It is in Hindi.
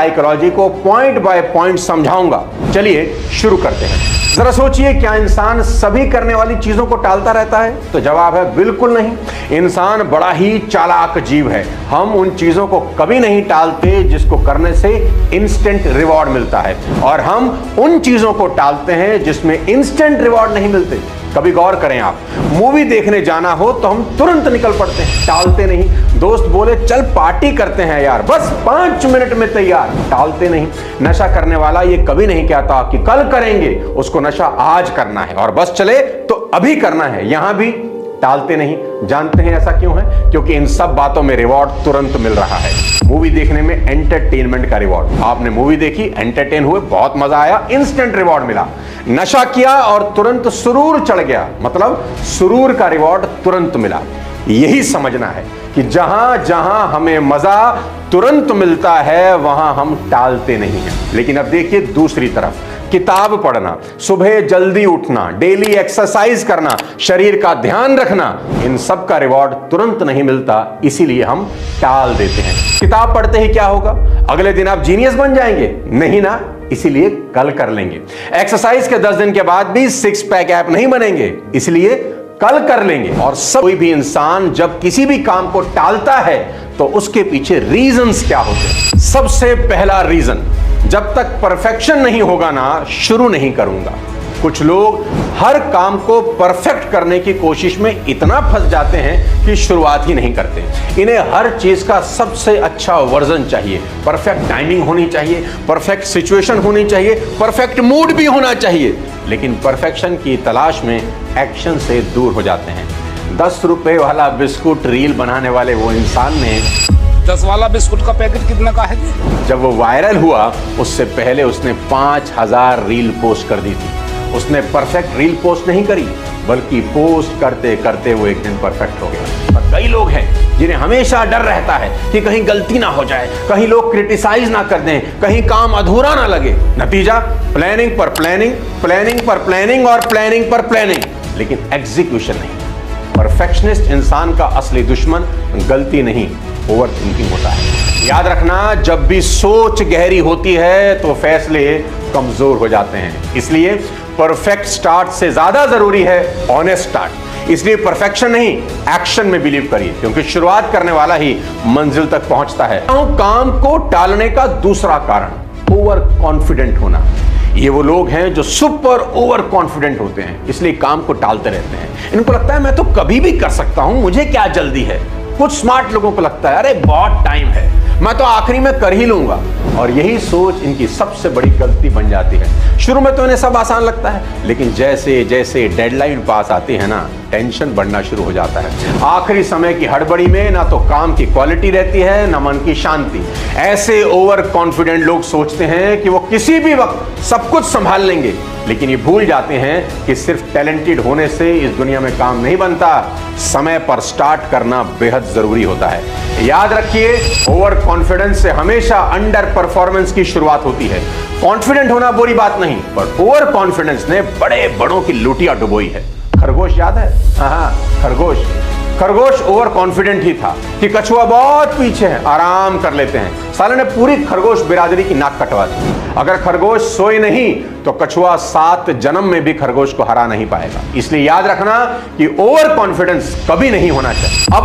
साइकोलॉजी को पॉइंट बाय पॉइंट समझाऊंगा। चलिए शुरू करते हैं। जरा सोचिए, क्या इंसान सभी करने वाली चीजों को टालता रहता है? तो जवाब है बिल्कुल नहीं। इंसान बड़ा ही चालाक जीव है। हम उन चीजों को कभी नहीं टालते जिसको करने से इंस्टेंट रिवॉर्ड मिलता है, और हम उन चीजों को टालते हैं जिसमें इंस्टेंट रिवॉर्ड नहीं मिलते। कभी गौर करें, आप मूवी देखने जाना हो तो हम तुरंत निकल पड़ते हैं, टालते नहीं। दोस्त बोले चल पार्टी करते हैं यार, बस 5 मिनट में तैयार, टालते नहीं। नशा करने वाला ये कभी नहीं कहता कि कल करेंगे, उसको नशा आज करना है, और बस चले तो अभी करना है। यहां भी टालते नहीं। जानते हैं ऐसा क्यों है? क्योंकि इन सब बातों में रिवॉर्ड तुरंत मिल रहा है। मूवी देखने में एंटरटेनमेंट का रिवॉर्ड। आपने मूवी देखी, एंटरटेन हुए, बहुत मजा आया, इंस्टेंट रिवॉर्ड मिला। नशा किया और तुरंत सुरूर चढ़ गया, मतलब सुरूर का रिवॉर्ड तुरंत मिला। यही समझना है कि जहां जहां हमें मजा तुरंत मिलता है वहां हम टालते नहीं हैं। लेकिन अब देखिए दूसरी तरफ, किताब पढ़ना, सुबह जल्दी उठना, डेली एक्सरसाइज करना, शरीर का ध्यान रखना, इन सब का रिवॉर्ड तुरंत नहीं मिलता, इसीलिए हम टाल देते हैं। किताब पढ़ते ही क्या होगा? अगले दिन आप जीनियस बन जाएंगे? नहीं ना, इसीलिए कल कर लेंगे। एक्सरसाइज के 10 दिन के बाद भी 6 पैक ऐप नहीं बनेंगे, इसलिए कल कर लेंगे। और कोई भी इंसान जब किसी भी काम को टालता है तो उसके पीछे रीजंस क्या होते हैं? सबसे पहला रीजन, जब तक परफेक्शन नहीं होगा ना, शुरू नहीं करूंगा। कुछ लोग हर काम को परफेक्ट करने की कोशिश में इतना फंस जाते हैं कि शुरुआत ही नहीं करते। इन्हें हर चीज का सबसे अच्छा वर्जन चाहिए, परफेक्ट टाइमिंग होनी चाहिए, परफेक्ट सिचुएशन होनी चाहिए, परफेक्ट मूड भी होना चाहिए। लेकिन परफेक्शन की तलाश में एक्शन से दूर हो जाते हैं। 10 रुपए वाला बिस्कुट रील बनाने वाले वो इंसान ने 10 वाला बिस्कुट का पैकेट कितना का है? जब वो वायरल हुआ उससे पहले उसने 5000 रील पोस्ट कर दी थी। उसने परफेक्ट रील पोस्ट नहीं करी, बल्कि पोस्ट करते करते वो एक दिन परफेक्ट हो गया। और कई लोग हैं जिन्हें हमेशा डर रहता है कि कहीं गलती ना हो जाए, कहीं लोग क्रिटिसाइज ना कर दें, कहीं काम अधूरा ना लगे। नतीजा प्लानिंग पर प्लानिंग, प्लानिंग पर प्लानिंग और प्लानिंग पर प्लानिंग, लेकिन एग्जीक्यूशन नहीं। परफेक्शनिस्ट इंसान का असली दुश्मन गलती नहीं, ओवर थिंकिंग होता है। याद रखना, जब भी सोच गहरी होती है तो फैसले कमजोर हो जाते हैं। इसलिए परफेक्ट स्टार्ट से ज्यादा जरूरी है ऑनेस्ट स्टार्ट। इसलिए परफेक्शन नहीं, एक्शन में बिलीव करिए, क्योंकि शुरुआत करने वाला ही मंजिल तक पहुंचता है। काम को टालने का दूसरा कारण, ओवर कॉन्फिडेंट होना। ये वो लोग हैं जो सुपर ओवर कॉन्फिडेंट होते हैं, इसलिए काम को टालते रहते हैं। इनको लगता है मैं तो कभी भी कर सकता हूं, मुझे क्या जल्दी है। कुछ स्मार्ट लोगों को लगता है अरे बहुत टाइम है, मैं तो आखिरी में कर ही लूंगा। और यही सोच इनकी सबसे बड़ी गलती बन जाती है। शुरू में तो इन्हें सब आसान लगता है, लेकिन जैसे जैसे डेडलाइन पास आती है ना, टेंशन बढ़ना शुरू हो जाता है। आखिरी समय की हड़बड़ी में ना तो काम की क्वालिटी रहती है, ना मन की शांति। ऐसे ओवर कॉन्फिडेंट लोग सोचते हैं कि वो किसी भी वक्त सब कुछ संभाल लेंगे, लेकिन ये भूल जाते हैं कि सिर्फ टैलेंटेड होने से इस दुनिया में काम नहीं बनता, समय पर स्टार्ट करना बेहद जरूरी होता है। याद रखिए, ओवर कॉन्फिडेंस से हमेशा अंडर परफॉर्मेंस की शुरुआत होती है। कॉन्फिडेंट होना बुरी बात नहीं, पर ओवर कॉन्फिडेंस ने बड़े बड़ों की लुटिया डुबोई है। खरगोश याद है? हाँ, खरगोश ओवर कॉन्फिडेंट ही था कि कछुआ बहुत पीछे है, आराम कर लेते हैं। साले ने पूरी खरगोश बिरादरी की नाक कटवा दी। अगर खरगोश सोए नहीं तो कछुआ 7 जन्म में भी खरगोश को हरा नहीं पाएगा। इसलिए याद रखना कि ओवर कॉन्फिडेंस कभी नहीं होना चाहिए। अब